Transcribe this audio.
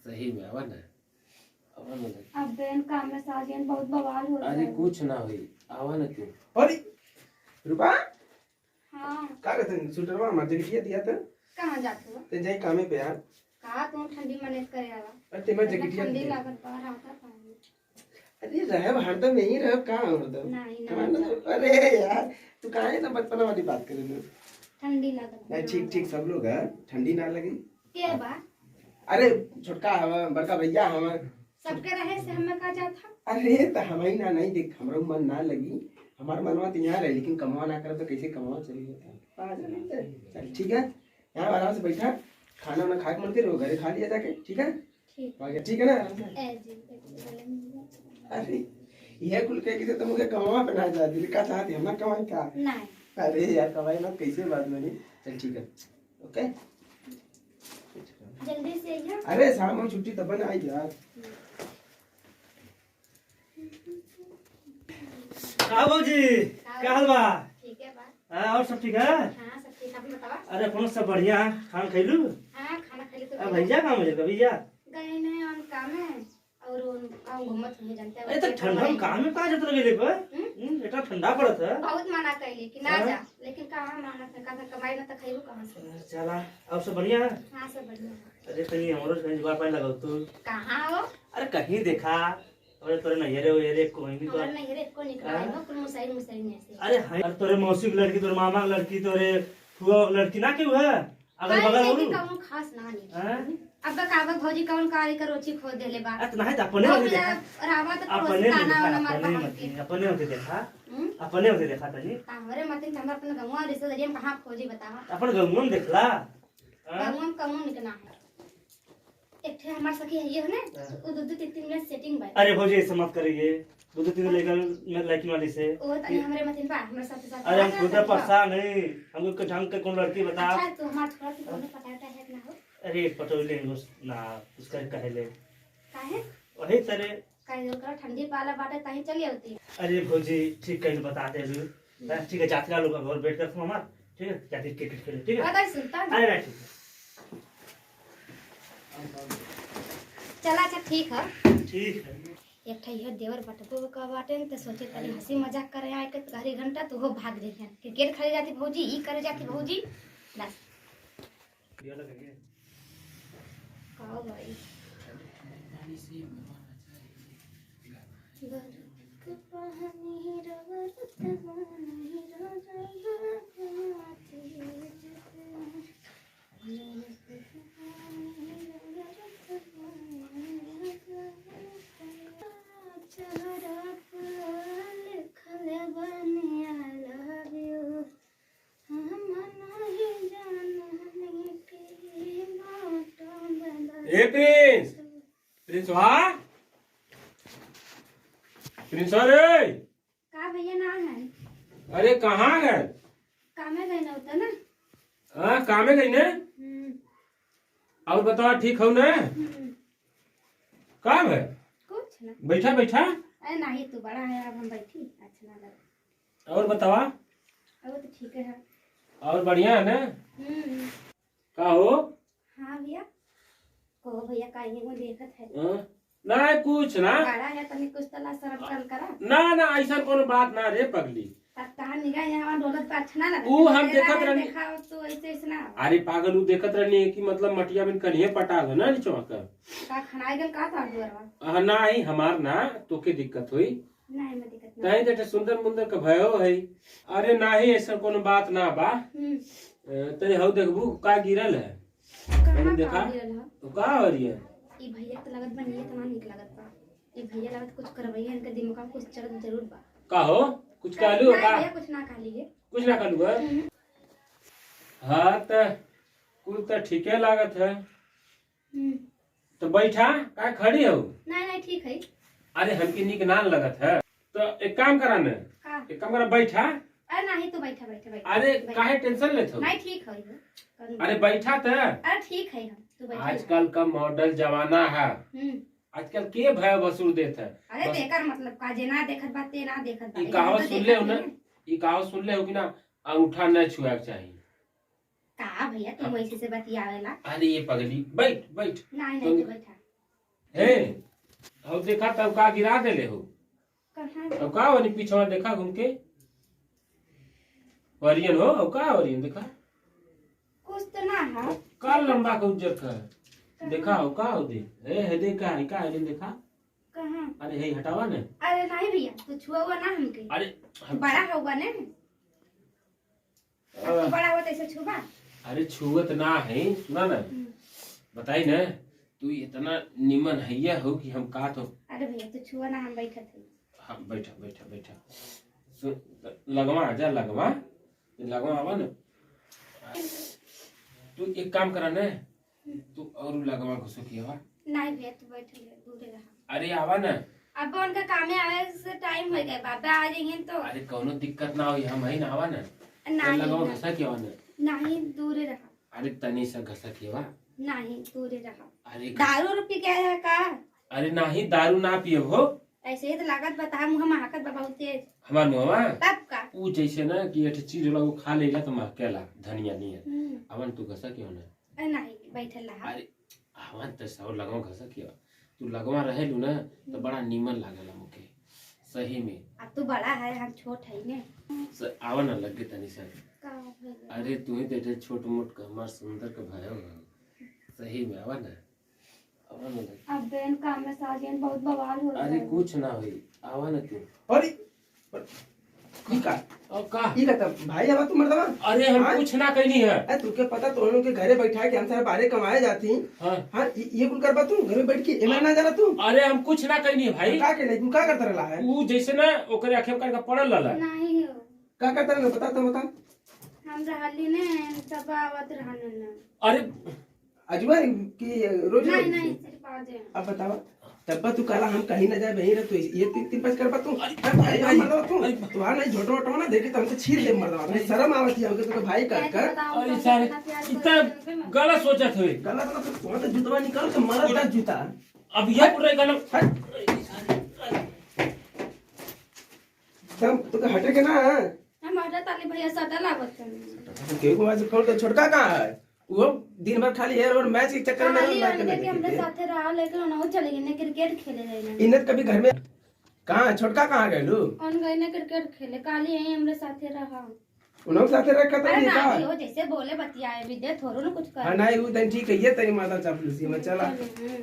सही में आवा ना अब बेन काम में साजियन बहुत बवाल हो रहा है। अरे कुछ ना हुई आवा ना क्यों अरे रूपा हां का कहते सुटरवा मर जगह दिया था कहां जाते हो? ते जाई कामे पे यार कहा तुम ठंडी मैनेज करे आवा। अरे ते मैं जगह ठंडी लागत बाहर आता पानी। अरे रहब हरदम नहीं रहब का हरदम नहीं अरे यार तू काहे ना बचपन वाली बात करे लो ठंडी लागत नहीं ठीक ठीक सब लोग है ठंडी ना लगी के बा अरे छोटका हवा बड़का भैया हवा सबके रहे से हमें का जात था। अरे तो हमारी ना नहीं देख हमारा मन ना लगी हमारा मनवा तो यहाँ रहे लेकिन कमावा ना करे तो कैसे कमावा चली जाता चल ठीक है यहाँ आराम से बैठा खाना वाना खा के मन रहो घरे खा लिया जाके ठीक है ठीक है ना आराम से अरे ये कुल कह के तो मुझे कमावा पे ना जाती का चाहती हम ना कमाई का नहीं अरे यार कमाई ना कैसे बात बनी चल ठीक है ओके जल्दी से आइए। अरे शाम में छुट्टी तब ना आई यार हाँ बाबूजी क्या हाल बा? ठीक है बा। हाँ और सब ठीक है? हाँ सब ठीक है बतावा। अरे अपनो सब बढ़िया खाना खैलू? हाँ खाना खा ले अब भैया कहाँ मुझे भैया गए नहीं उन काम में और उन काम घूमत नहीं जानते। अरे तो ठंडा में काम में कहाँ जाते लगे पर इतना ठंडा पड़त है बहुत मना कैली कि ना जा लेकिन कहाँ मना का कमाई ना तो खैबू कहाँ से। चला अब सब बढ़िया है? हाँ सब बढ़िया। अरे कहीं हमरो कहीं जुगाड़ पानी लगाओ तू कहाँ हो? अरे कहीं देखा अरे तोरे नैहरे कोई नहीं हमारे नैहरे को निकला है कुल मुसाई मुसाई में से। अरे हाय अरे तोरे मौसी की लड़की तोरे मामा की लड़की तोरे फुआ की लड़की ना क्यों है अगल बगल हो कौन खास ना नहीं अब काबा भौजी कौन कार्य करोची खो देले बा तो नहीं अपने होते देखा रावा तो अपने ताना वाला मार अपने होते देखा अपने होते देखा तनी हमरे मतिन हमरा अपन गंवा रिश्तेदारी में कहां खोजी बतावा अपन गंगवा में देखला गंवा में कौन निकना है एक थे हमार सखी है ये है ना वो दो तीन तीन मिनट सेटिंग बाय। अरे भौजी ऐसे मत करिए दो तीन लेकर लड़की वाली से ओ तनी हमरे मतिन बा हमरे साथ अरे हम खुद परेशान है हमको के ढंग के कौन लड़की बता। अच्छा तो हमार थोड़ा सी कौन पटाटा है ना हो? अरे पटोले ना उसका कहले काहे वही तरह काहे जो कर ठंडी पाला बाटे ताही चली आती। अरे भौजी ठीक कहीं बता दे ठीक है जाते लोग घर बैठ कर हमार ठीक है जाते क्रिकेट खेले ठीक है बता सुनता अरे ठीक है चला अच्छा ठीक है एक ठैया देवर बटबो का बाटे तो सोचे तनी हंसी मजाक करे आए के घरी घंटा तो हो भाग रही है क्रिकेट खेले जाती भौजी ई करे जाती भौजी बस कहो भाई ए प्रिंस प्रिंस वाह प्रिंस अरे का भैया ना है अरे कहाँ है कामे गए ना होता ना। हाँ कामे गई ने और बताओ ठीक हो ना काम है कुछ ना बैठा बैठा अरे नहीं तू बड़ा है अब हम बैठी अच्छा ना लगा और बतावा अब तो ठीक है। और बढ़िया है ना का हो हाँ भैया को भैया का ये वो देखत है ना कुछ ना बड़ा है तनी कुछ तला सरब कर करा ना ऐसा कोनो बात ना रे पगली तब कहां निगाह यहाँ डोलत पे अच्छा ना लगा ऊ हम देखत रहनी देखा तो ऐसे ऐसे ना अरे पागल ऊ देखत रहनी कि मतलब मटिया बिन कन्हे पटा गो ना निचवा का खनाई गल का था दुरवा ना ही हमार ना तोके दिक्कत हुई नहीं मैं दिक्कत ना नहीं बेटा सुंदर मुंदर का भयो है अरे ना ही ऐसा कोनो बात ना बा तने हौ देखबू का गिरल है कहां देखा तो का हो रही है ई भैया तो लगत बनिए तना निक लगत बा ई भैया लगत कुछ करवैया इनके दिमाग में कुछ चढ़त जरूर बा का हो कुछ कहलू का भैया कुछ ना कह लिए कुछ ना कहलू हाँ तो कुल तो ठीके लागत है तो बैठा का खड़ी हो नहीं ठीक है। अरे हमके निक ना लगत है तो एक काम करा ना एक काम करा बैठा अरे नहीं तो बैठा बैठा बैठा अरे काहे टेंशन लेत हो नहीं ठीक है अरे बैठा तो अरे ठीक है हम तो बैठा आजकल का मॉडल जमाना है आजकल के भय बसूर देत है अरे बेकार मतलब का जे ना देखत बात ते ना देखत ई कहावत सुन ले हो ना ई कहावत सुन ले हो कि ना अंगूठा न छुआ के चाहिए का भैया तुम ऐसे से बतियावेला अरे ये पगली बैठ बैठ नहीं तो बैठा हे अब देखा तब का गिरा देले हो कहाँ अब का वनी पीछवा देखा घूम के वरियन हो अब का वरियन देखा कुछ तो ना है का लंबा का उज्जर का देखा हो का हो दे हे देखा है का है देखा कहाँ अरे हे हटावा ना अरे नहीं भैया तू छुआ हुआ ना हमके अरे बड़ा होगा ना अब तो बड़ा हुआ तो ऐसे छुआ अरे छुअत ना है सुना ना बताई ना तू इतना निमन हैया हो कि हम का तो अरे भैया तू छुआ ना हम बैठे थे हाँ बैठा बैठा बैठा लगवा जा लगवा लगवा आवा ना तू एक काम करा ना तू और लगवा घुसो की आवा नहीं भैया तू बैठे दूर रहा अरे आवा ना अब उनका काम है आवे से टाइम हो गया बाबा आ जाएंगे तो अरे कौनो दिक्कत ना हो हम ही ना आवा ना लगवा नहीं घसा की आवा ना नहीं दूर रहा अरे तनी सा घसा की आवा नहीं दूर रहा अरे दारू पी के है का अरे नहीं दारू ना पिए हो ऐसे ही तो लागत बता मुँह महकत बा बहुत तेज हमार मुहवा तब का ऊ जैसे ना कि एक चीज होला वो खा लेला तो महकेला धनिया नहीं है अवन तू घसा क्यों ना अरे नहीं बैठे रहा अरे हवन तो सौ लगवा घसा क्यों तू लगवा रहे लू ना तो बड़ा नीमन लागला मुके सही में अब तू बड़ा है हम छोट है ने आवा ना लगे तनी सर का भइल? अरे तू ही तो छोट मोट का हमार सुंदर का भयो सही में आवा ना लगे अब बेन काम में साजियन बहुत बवाल हो रहा अरे है कुछ ना हुई आवा ना तू अरे ई का और का ई का तब भाई अब तू मर्दवा अरे हम हाँ? कुछ ना कहनी है अरे तुके पता तो लोग के घरे बैठा के हम सारे बारे कमाए जाती हाँ हाँ ये कुल करबा तू घर में बैठ के एमे ना जाना तू अरे हम कुछ ना कहनी है भाई का के तू का करता रहला है ऊ जैसे ना ओकरे आंखें करके पड़ल रहला नहीं हो का करता रहला बता तो बता हम रहली ने तब आवत रहने ना अरे अजवा की रोज नहीं नहीं सिर्फ आ जाए अब बतावा तब तू काला हम कहीं ना जाए वहीं रह तू ये तीन पास कर पा तू अरे भाई मर्दवा तू तू आ नहीं झोटो वटो ना देखे तो हमसे छील दे मर्दवा नहीं शर्म आवती है हमके तो भाई कर अरे सारे इतना गलत सोचत हुए गलत ना तू तो जूतवा निकाल के मारा था जूता अब ये पूरा गलत तब तो हटे के ना हम हटा ताले भैया सदा लागत है के को आज कॉल तो छोटका कहां है वो दिन भर खाली एयर और मैच के चक्कर में खाली ना उनके के हमरे साथे रहा लेकिन उन्हों चले गए ने क्रिकेट खेले गए ना इन्नत कभी घर में कहां छोटका कहां गए लू उन गए ने क्रिकेट खेले काली यही हमरे साथे रहा उन्हों साथे रखा था अरे नहीं का नहीं हो जैसे बोले बतियाए विद्या थोड़ो ना कुछ कर हां नहीं वो दिन ठीक है ये तेरी माता चापलूसी में चला हम्म।